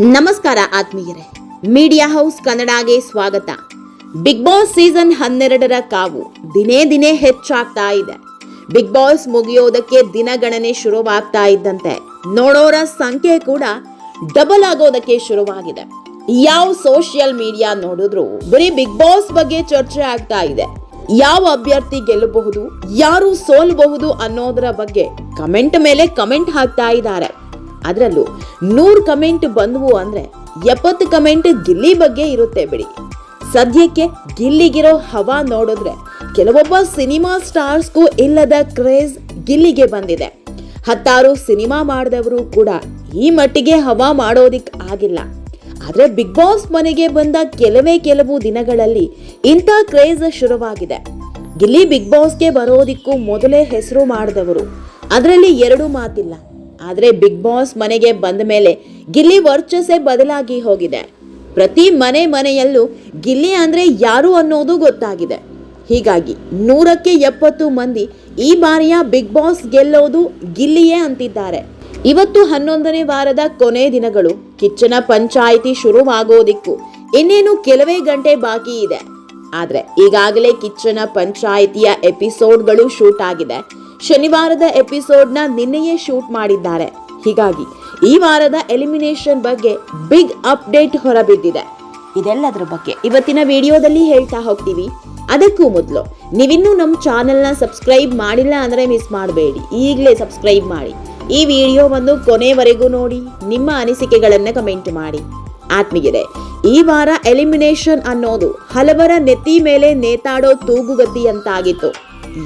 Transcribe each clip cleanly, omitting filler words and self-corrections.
ನಮಸ್ಕಾರ ಆತ್ಮೀಯರೇ, media house ಕನ್ನಡಗೆ ಸ್ವಾಗತ. ಬಿಗ್ ಬಾಸ್ ಸೀಸನ್ 12ರ ಕಾವು ದಿನೇ ದಿನೇ ಹೆಚ್ಚಾಗ್ತಾ ಇದೆ. ಬಿಗ್ ಬಾಸ್ ಮುಗಿಯೋದಕ್ಕೆ ದಿನಗಣನೆ ಶುರುವಾಗ್ತಾ ಇದ್ದಂತೆ ನೋಡೋರ ಸಂಖ್ಯೆ ಕೂಡ ಡಬಲ್ ಆಗೋದಕ್ಕೆ ಶುರುವಾಗಿದೆ. ಯಾವ ಸೋಷಿಯಲ್ ಮೀಡಿಯಾ ನೋಡಿದ್ರು ಬರೀ ಬಿಗ್ ಬಾಸ್ ಬಗ್ಗೆ ಚರ್ಚೆ ಆಗ್ತಾ ಇದೆ. ಯಾವ ಅಭ್ಯರ್ಥಿ ಗೆಲ್ಲಬಹುದು, ಯಾರು ಸೋಲಬಹುದು ಅನ್ನೋದರ ಬಗ್ಗೆ ಕಮೆಂಟ್ ಮೇಲೆ ಕಮೆಂಟ್ ಹಾಕ್ತಾ ಇದ್ದಾರೆ. ಅದರಲ್ಲೂ 100 ಕಮೆಂಟ್ ಬಂದವು ಅಂದ್ರೆ 70 ಕಮೆಂಟ್ ಗಿಲ್ಲಿ ಬಗ್ಗೆ ಇರುತ್ತೆ ಬಿಡಿ. ಸದ್ಯಕ್ಕೆ ಗಿಲ್ಲಿಗಿರೋ ಹವಾ ನೋಡಿದ್ರೆ ಕೆಲವೊಬ್ಬ ಸಿನಿಮಾ ಸ್ಟಾರ್ಸ್ಗೂ ಇಲ್ಲದ ಕ್ರೇಜ್ ಗಿಲ್ಲಿಗೆ ಬಂದಿದೆ. 10 ಸಿನಿಮಾ ಮಾಡಿದವರು ಕೂಡ ಈ ಮಟ್ಟಿಗೆ ಹವಾ ಮಾಡೋದಿಕ್ ಆಗಿಲ್ಲ. ಆದ್ರೆ ಬಿಗ್ ಬಾಸ್ ಮನೆಗೆ ಬಂದ ಕೆಲವು ದಿನಗಳಲ್ಲಿ ಇಂಥ ಕ್ರೇಜ್ ಶುರುವಾಗಿದೆ. ಗಿಲ್ಲಿ ಬಿಗ್ ಬಾಸ್ಗೆ ಬರೋದಿಕ್ಕೂ ಮೊದಲೇ ಹೆಸರು ಮಾಡಿದವರು, ಅದರಲ್ಲಿ 2 ಮಾತಿಲ್ಲ. ಆದ್ರೆ ಬಿಗ್ ಬಾಸ್ ಮನೆಗೆ ಬಂದ ಮೇಲೆ ಗಿಲ್ಲಿ ವರ್ಚಸ್ಸೇ ಬದಲಾಗಿ ಹೋಗಿದೆ. ಪ್ರತಿ ಮನೆಯಲ್ಲೂ ಗಿಲ್ಲಿ ಅಂದ್ರೆ ಯಾರು ಅನ್ನೋದು ಗೊತ್ತಾಗಿದೆ. ಹೀಗಾಗಿ 100ಕ್ಕೆ 70 ಮಂದಿ ಈ ಬಾರಿಯ ಬಿಗ್ ಬಾಸ್ ಗೆಲ್ಲೋದು ಗಿಲ್ಲಿಯೇ ಅಂತಿದ್ದಾರೆ. ಇವತ್ತು 11ನೇ ವಾರದ ಕೊನೆ ದಿನಗಳು. ಕಿಚ್ಚನ ಪಂಚಾಯಿತಿ ಶುರುವಾಗೋದಿಕ್ಕೂ ಇನ್ನೇನು ಕೆಲವೇ ಗಂಟೆ ಬಾಕಿ ಇದೆ. ಆದ್ರೆ ಈಗಾಗಲೇ ಕಿಚ್ಚನ ಪಂಚಾಯಿತಿಯ ಎಪಿಸೋಡ್ಗಳು ಶೂಟ್ ಆಗಿದೆ. ಶನಿವಾರದ ಎಪಿಸೋಡ್ನ ನಿನ್ನೆಯೇ ಶೂಟ್ ಮಾಡಿದ್ದಾರೆ. ಹೀಗಾಗಿ ಈ ವಾರದ ಎಲಿಮಿನೇಷನ್ ಬಗ್ಗೆ ಬಿಗ್ ಅಪ್ಡೇಟ್ ಹೊರಬಿದ್ದಿದೆ. ಇದೆಲ್ಲದರ ಬಗ್ಗೆ ಇವತ್ತಿನ ವಿಡಿಯೋದಲ್ಲಿ ಹೇಳ್ತಾ ಹೋಗ್ತೀವಿ. ಅದಕ್ಕೂ ಮೊದಲು ನೀವಿನ್ನೂ ನಮ್ಮ ಚಾನೆಲ್ನ ಸಬ್ಸ್ಕ್ರೈಬ್ ಮಾಡಿಲ್ಲ ಅಂದ್ರೆ ಮಿಸ್ ಮಾಡಬೇಡಿ, ಈಗಲೇ ಸಬ್ಸ್ಕ್ರೈಬ್ ಮಾಡಿ. ಈ ವಿಡಿಯೋವನ್ನು ಕೊನೆವರೆಗೂ ನೋಡಿ, ನಿಮ್ಮ ಅನಿಸಿಕೆಗಳನ್ನ ಕಮೆಂಟ್ ಮಾಡಿ. ಆತ್ಮೀಯರೇ, ಈ ವಾರ ಎಲಿಮಿನೇಷನ್ ಅನ್ನೋದು ಹಲವರ ನೆತ್ತಿ ಮೇಲೆ ನೇತಾಡೋ ತೂಗುಗತಿ ಅಂತಾಗಿತ್ತು.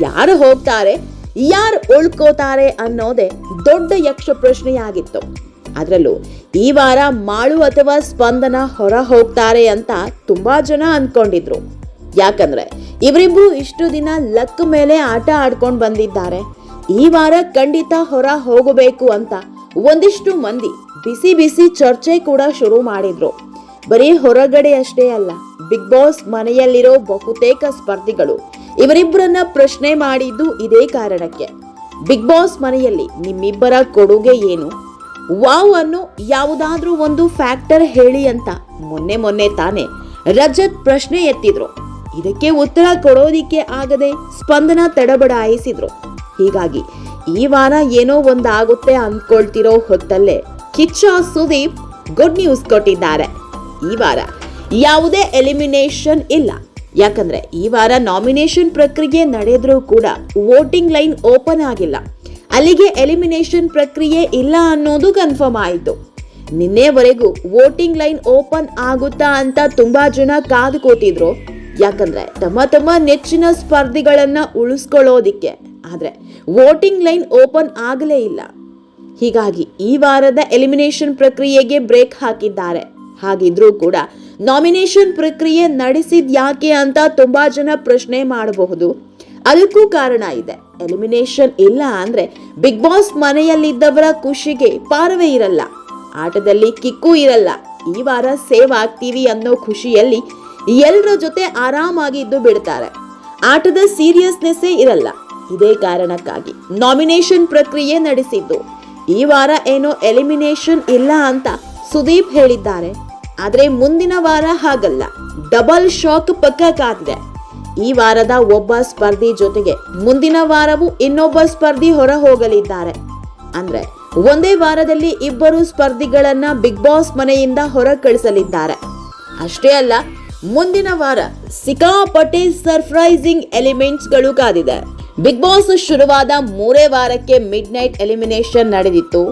ಯಾರು ಹೋಗ್ತಾರೆ, ಯಾರು ಉಳ್ಕೋತಾರೆ ಅನ್ನೋದೇ ದೊಡ್ಡ ಯಕ್ಷ ಪ್ರಶ್ನೆಯಾಗಿತ್ತು. ಅದರಲ್ಲೂ ಈ ವಾರ ಮಾಳು ಅಥವಾ ಸ್ಪಂದನ ಹೊರ ಹೋಗ್ತಾರೆ ಅಂತ ತುಂಬಾ ಜನ ಅನ್ಕೊಂಡಿದ್ರು. ಯಾಕಂದ್ರೆ ಇವರಿಬ್ರು ಇಷ್ಟು ದಿನ ಲಕ್ ಮೇಲೆ ಆಟ ಆಡ್ಕೊಂಡು ಬಂದಿದ್ದಾರೆ. ಈ ವಾರ ಖಂಡಿತ ಹೊರ ಹೋಗಬೇಕು ಅಂತ ಒಂದಿಷ್ಟು ಮಂದಿ ಬಿಸಿ ಚರ್ಚೆ ಕೂಡ ಶುರು ಮಾಡಿದ್ರು. ಬರೀ ಹೊರಗಡೆ ಅಷ್ಟೇ ಅಲ್ಲ, ಬಿಗ್ ಬಾಸ್ ಮನೆಯಲ್ಲಿರೋ ಬಹುತೇಕ ಸ್ಪರ್ಧಿಗಳು ಇವರಿಬ್ಬರನ್ನ ಪ್ರಶ್ನೆ ಮಾಡಿದ್ದು ಇದೇ ಕಾರಣಕ್ಕೆ. ಬಿಗ್ ಬಾಸ್ ಮನೆಯಲ್ಲಿ ನಿಮ್ಮಿಬ್ಬರ ಕೊಡುಗೆ ಏನು, ವಾವ್ ಅನ್ನೋ ಯಾವುದಾದ್ರೂ ಒಂದು ಫ್ಯಾಕ್ಟರ್ ಹೇಳಿ ಅಂತ ಮೊನ್ನೆ ತಾನೇ ರಜತ್ ಪ್ರಶ್ನೆ ಎತ್ತಿದ್ರು. ಇದಕ್ಕೆ ಉತ್ತರ ಕೊಡೋದಿಕ್ಕೆ ಆಗದೆ ಸ್ಪಂದನ ತಡಬಡಾಯಿಸಿದ್ರು. ಹೀಗಾಗಿ ಈ ವಾರ ಏನೋ ಒಂದಾಗುತ್ತೆ ಅಂದ್ಕೊಳ್ತಿರೋ ಹೊತ್ತಲ್ಲೇ ಕಿಚ್ಚ ಸುದೀಪ್ ಗುಡ್ ನ್ಯೂಸ್ ಕೊಟ್ಟಿದ್ದಾರೆ. ಈ ವಾರ ಯಾವುದೇ ಎಲಿಮಿನೇಷನ್ ಇಲ್ಲ. ಯಾಕಂದ್ರೆ ಈ ವಾರ ನಾಮಿನೇಷನ್ ಪ್ರಕ್ರಿಯೆ ನಡೆದ್ರೂ ಕೂಡ ವೋಟಿಂಗ್ ಲೈನ್ ಓಪನ್ ಆಗಿಲ್ಲ. ಅಲ್ಲಿಗೆ ಎಲಿಮಿನೇಷನ್ ಪ್ರಕ್ರಿಯೆ ಇಲ್ಲ ಅನ್ನೋದು ಕನ್ಫರ್ಮ್ ಆಯಿತು. ನಿನ್ನೆವರೆಗೂ ವೋಟಿಂಗ್ ಲೈನ್ ಓಪನ್ ಆಗುತ್ತಾ ಅಂತ ತುಂಬಾ ಜನ ಕಾದು ಕೂತಿದ್ರು. ಯಾಕಂದ್ರೆ ತಮ್ಮ ನೆಚ್ಚಿನ ಸ್ಪರ್ಧಿಗಳನ್ನ ಉಳಿಸ್ಕೊಳ್ಳೋದಿಕ್ಕೆ. ಆದ್ರೆ ವೋಟಿಂಗ್ ಲೈನ್ ಓಪನ್ ಆಗಲೇ ಇಲ್ಲ. ಹೀಗಾಗಿ ಈ ವಾರದ ಎಲಿಮಿನೇಷನ್ ಪ್ರಕ್ರಿಯೆಗೆ ಬ್ರೇಕ್ ಹಾಕಿದ್ದಾರೆ. ಹಾಗಿದ್ರೂ ಕೂಡ ನಾಮಿನೇಷನ್ ಪ್ರಕ್ರಿಯೆ ನಡೆಸಿದ್ ಯಾಕೆ ಅಂತ ತುಂಬಾ ಜನ ಪ್ರಶ್ನೆ ಮಾಡಬಹುದು. ಅದಕ್ಕೂ ಕಾರಣ ಇದೆ. ಎಲಿಮಿನೇಷನ್ ಇಲ್ಲ ಅಂದ್ರೆ ಬಿಗ್ ಬಾಸ್ ಮನೆಯಲ್ಲಿದ್ದವರ ಖುಷಿಗೆ ಪಾರವೇ ಇರಲ್ಲ, ಆಟದಲ್ಲಿ ಕಿಕ್ಕೂ ಇರಲ್ಲ. ಈ ವಾರ ಸೇವ್ ಆಗ್ತೀವಿ ಅನ್ನೋ ಖುಷಿಯಲ್ಲಿ ಎಲ್ಲರ ಜೊತೆ ಆರಾಮಾಗಿದ್ದು ಬಿಡ್ತಾರೆ. ಆಟದ ಸೀರಿಯಸ್ನೆಸ್ಸೇ ಇರಲ್ಲ. ಇದೇ ಕಾರಣಕ್ಕಾಗಿ ನಾಮಿನೇಷನ್ ಪ್ರಕ್ರಿಯೆ ನಡೆಸಿದ್ದು. ಈ ವಾರ ಏನೋ ಎಲಿಮಿನೇಷನ್ ಇಲ್ಲ ಅಂತ ಸುದೀಪ್ ಹೇಳಿದ್ದಾರೆ. ಆದ್ರೆ ಮುಂದಿನ ವಾರ ಹಾಗಲ್ಲ, ಡಬಲ್ ಶಾಕ್ ಪಕ್ಕ ಕಾದಿದೆ. ಈ ವಾರದ ಒಬ್ಬ ಸ್ಪರ್ಧಿ ಜೊತೆಗೆ ಮುಂದಿನ ವಾರವೂ ಇನ್ನೊಬ್ಬ ಸ್ಪರ್ಧಿ ಹೊರ ಹೋಗಲಿದ್ದಾರೆ. ಅಂದ್ರೆ ಒಂದೇ ವಾರದಲ್ಲಿ 2 ಸ್ಪರ್ಧಿಗಳನ್ನ ಬಿಗ್ ಬಾಸ್ ಮನೆಯಿಂದ ಹೊರ ಕಳಿಸಲಿದ್ದಾರೆ. ಅಷ್ಟೇ ಅಲ್ಲ, ಮುಂದಿನ ವಾರ ಸಿಕ್ಕಾಪಟ್ಟೆ ಸರ್ಪ್ರೈಸಿಂಗ್ ಎಲಿಮೆಂಟ್ಸ್ ಗಳು ಕಾದಿದೆ. ಬಿಗ್ ಬಾಸ್ ಶುರುವಾದ 3 ವಾರಕ್ಕೆ ಮಿಡ್ ನೈಟ್ ಎಲಿಮಿನೇಷನ್ ನಡೆದಿತ್ತು.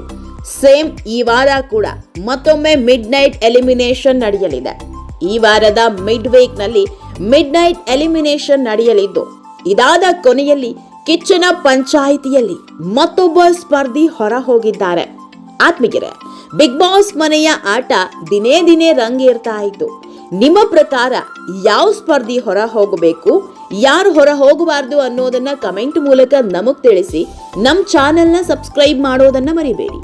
ಸೇಮ್ ಈ ವಾರ ಕೂಡ ಮತ್ತೊಮ್ಮೆ ಮಿಡ್ ನೈಟ್ ಎಲಿಮಿನೇಷನ್ ನಡೆಯಲಿದೆ. ಈ ವಾರದ ಮಿಡ್ ವೀಕ್ ನಲ್ಲಿ ಮಿಡ್ ನೈಟ್ ಎಲಿಮಿನೇಷನ್ ನಡೆಯಲಿದ್ದು, ಇದಾದ ಕೊನೆಯಲ್ಲಿ ಕಿಚ್ಚನ ಪಂಚಾಯಿತಿಯಲ್ಲಿ ಮತ್ತೊಬ್ಬ ಸ್ಪರ್ಧಿ ಹೊರ ಹೋಗಿದ್ದಾರೆ. ಆತ್ಮೀಯರೇ, ಬಿಗ್ ಬಾಸ್ ಮನೆಯ ಆಟ ದಿನೇ ರಂಗೇರ್ತಾ ಇತ್ತು. ನಿಮ್ಮ ಪ್ರಕಾರ ಯಾವ ಸ್ಪರ್ಧಿ ಹೊರ ಹೋಗಬೇಕು, ಯಾರು ಹೊರ ಹೋಗಬಾರ್ದು ಅನ್ನೋದನ್ನ ಕಮೆಂಟ್ ಮೂಲಕ ನಮಗ್ ತಿಳಿಸಿ. ನಮ್ಮ ಚಾನೆಲ್ನ ಸಬ್ಸ್ಕ್ರೈಬ್ ಮಾಡೋದನ್ನ ಮರಿಬೇಡಿ.